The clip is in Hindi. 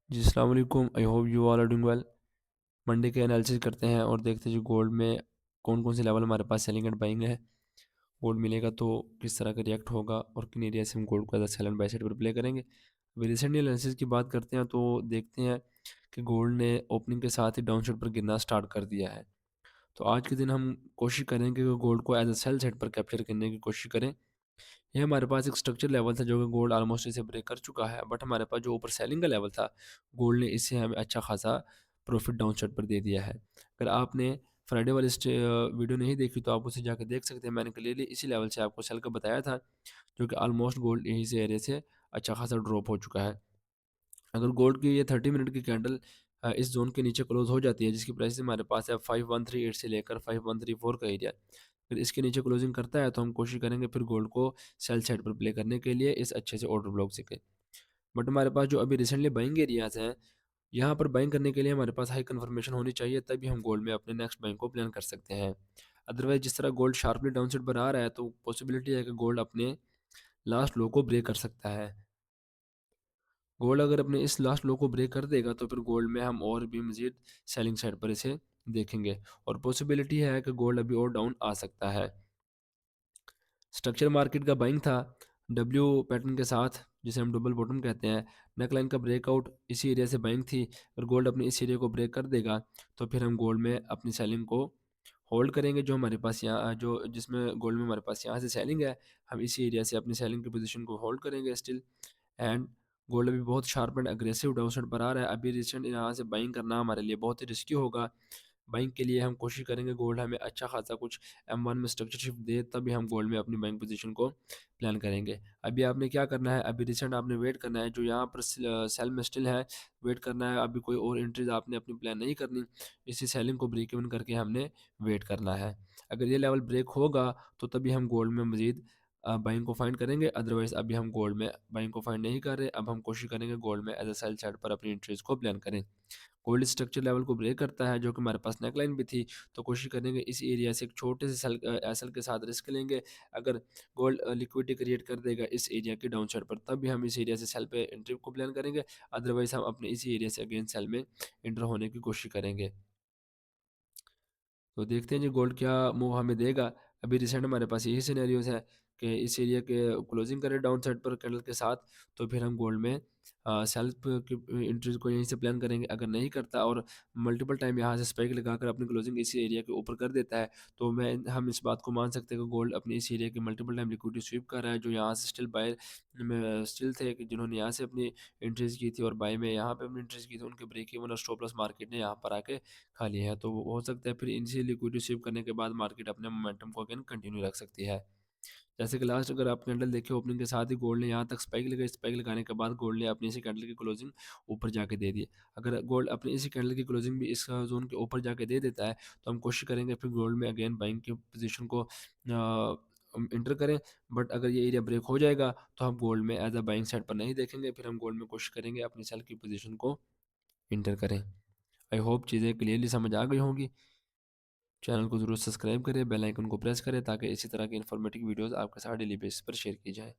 जी, अस्सलाम वालेकुम। I hope you all are doing well. Monday के एनालिसिस करते हैं और देखते हैं जो गोल्ड में कौन-कौन से लेवल हमारे पास सेलिंग एंड बाइंग है। गोल्ड मिलेगा तो किस तरह का रिएक्ट होगा और किन एरिया से हम गोल्ड को as a sell and buy side पर प्ले करेंगे। अभी रिसेंटली एनालिसिस की बात करते हैं तो देखते हैं कि गोल्ड ने ओपनिंग के साथ ही डाउन साइड पर गिरना स्टार्ट कर दिया है। तो आज के दिन हम कोशिश करेंगे कि गोल्ड को एज़ अ सेल साइड पर कैप्चर करने की कोशिश करें। ये हमारे पास एक स्ट्रक्चर लेवल था जो कि गोल्ड ऑलमोस्ट इसे ब्रेक कर चुका है, बट हमारे पास जो ऊपर सेलिंग का लेवल था, गोल्ड ने इससे हमें अच्छा खासा प्रॉफिट डाउन साइड पर दे दिया है। अगर आपने फ्राइडे वाली वीडियो नहीं देखी तो आप उसे जाकर देख सकते हैं। मैंने क्लियरली इसी लेवल से आपको सेल का बताया था, जो कि ऑलमोस्ट गोल्ड यहीं से एरिया से अच्छा खासा ड्रॉप हो चुका है। अगर गोल्ड की ये 30 मिनट की कैंडल इस जोन के नीचे क्लोज हो जाती है, जिसकी प्राइस हमारे पास है 5138 से लेकर 5134 का एरिया, फिर इसके नीचे क्लोजिंग करता है तो हम कोशिश करेंगे फिर गोल्ड को सेल साइड पर प्ले करने के लिए इस अच्छे से ऑर्डर ब्लॉक से के। बट हमारे पास जो अभी रिसेंटली बाइंग एरियाज हैं, यहाँ पर बाइंग करने के लिए हमारे पास हाई कन्फर्मेशन होनी चाहिए, तभी हम गोल्ड में अपने नेक्स्ट बाइंग को प्लान कर सकते हैं। अदरवाइज जिस तरह गोल्ड शार्पली डाउन साइड पर आ रहा है तो पॉसिबिलिटी है कि गोल्ड अपने लास्ट लो को ब्रेक कर सकता है। गोल्ड अगर अपने इस लास्ट लो को ब्रेक कर देगा तो फिर गोल्ड में हम और भी मज़ीद सेलिंग साइड पर इसे देखेंगे और पॉसिबिलिटी है कि गोल्ड अभी और डाउन आ सकता है। स्ट्रक्चर मार्केट का बाइंग था डब्ल्यू पैटर्न के साथ, जिसे हम डबल बॉटम कहते हैं। नेकलाइन का ब्रेकआउट इसी एरिया से बाइंग थी। अगर गोल्ड अपने इस एरिया को ब्रेक कर देगा तो फिर हम गोल्ड में अपनी सेलिंग को होल्ड करेंगे। जो हमारे पास यहाँ जो जिसमें गोल्ड में हमारे पास यहाँ से सेलिंग है, हम इसी एरिया से अपनी सेलिंग की पोजीशन को होल्ड करेंगे स्टिल। एंड गोल्ड अभी बहुत sharp and aggressive down side पर आ रहा है। अभी रिसेंट यहाँ से बाइंग करना हमारे लिए बहुत ही रिस्की होगा। बाइंग के लिए हम कोशिश करेंगे गोल्ड हमें अच्छा खासा कुछ M1 में स्ट्रक्चर शिफ्ट दे, तभी हम गोल्ड में अपनी बाइंग पोजीशन को प्लान करेंगे। अभी आपने क्या करना है, अभी रिसेंट आपने वेट करना है, जो यहाँ पर सेल में स्टिल है, वेट करना है। अभी कोई और एंट्रीज आपने अपनी प्लान नहीं करनी, इसी सेलिंग को ब्रेक इवन करके हमने वेट करना है। अगर ये लेवल ब्रेक होगा तो तभी हम गोल्ड में मजीद बाइंग को फाइंड करेंगे। अदरवाइज अभी हम गोल्ड में बाइंग को फाइंड नहीं कर रहे। अब हम कोशिश करेंगे गोल्ड में एज अ सेल साइड पर अपनी एंट्रीज को प्लान करें। गोल्ड स्ट्रक्चर लेवल को ब्रेक करता है, जो कि हमारे पास नेकलाइन भी थी, तो कोशिश करेंगे इस एरिया से एक छोटे से एसएल के साथ रिस्क लेंगे। अगर गोल्ड लिक्विडिटी क्रिएट कर देगा इस एरिया के डाउन साइड पर, तब भी हम इस एरिया से सेल पे एंट्री को प्लान करेंगे। अदरवाइज हम अपने इसी एरिया से अगेन सेल में एंटर होने की कोशिश करेंगे। तो देखते हैं जी गोल्ड क्या मूव हमें देगा। अभी रिसेंट हमारे पास यही सिनेरियोज है कि इस एरिया के क्लोजिंग करें डाउन साइड पर कैंडल के साथ, तो फिर हम गोल्ड में सेल्फ की एंट्रीज को यहीं से प्लान करेंगे। अगर नहीं करता और मल्टीपल टाइम यहाँ से स्पाइक लगाकर अपनी क्लोजिंग इसी एरिया के ऊपर कर देता है, तो मैं हम इस बात को मान सकते हैं कि गोल्ड अपने इस एरिया की मल्टीपल टाइम लिक्विडिटी स्वीप कर रहा है। जो यहाँ से स्टिल बाय में स्टिल थे कि जिन्होंने यहाँ से अपनी एंट्रीज की थी और बाय में यहाँ पे अपनी एंट्रीज की थी, उनके ब्रेक इवन और स्टॉप लॉस मार्केट ने यहाँ पर आके खा लिया है। तो वो हो सकता है फिर इनसे लिक्विडिटी स्वीप करने के बाद मार्केट अपने मोमेंटम को अगेन कंटिन्यू रख सकती है। जैसे कि लास्ट अगर आप कैंडल देखें, ओपनिंग के साथ ही गोल्ड ने यहाँ तक स्पाइक लगाई। स्पाइक लगाने के बाद गोल्ड ने अपनी इसी कैंडल की क्लोजिंग ऊपर जाके दे दी। अगर गोल्ड अपनी इसी कैंडल की क्लोजिंग भी इस जोन के ऊपर जाके दे देता है, तो हम कोशिश करेंगे फिर गोल्ड में अगेन बाइंग की पोजीशन को इंटर करें। बट अगर ये एरिया ब्रेक हो जाएगा तो हम गोल्ड में एज अ बाइंग साइड पर नहीं देखेंगे, फिर हम गोल्ड में कोशिश करेंगे अपनी सेल की पोजीशन को इंटर करें। आई होप चीज़ें क्लियरली समझ आ गई होंगी। चैनल को ज़रूर सब्सक्राइब करें, बेल आइकन को प्रेस करें ताकि इसी तरह की इन्फॉर्मेटिव वीडियोज़ आपके साथ डेली बेसिस पर शेयर की जाए।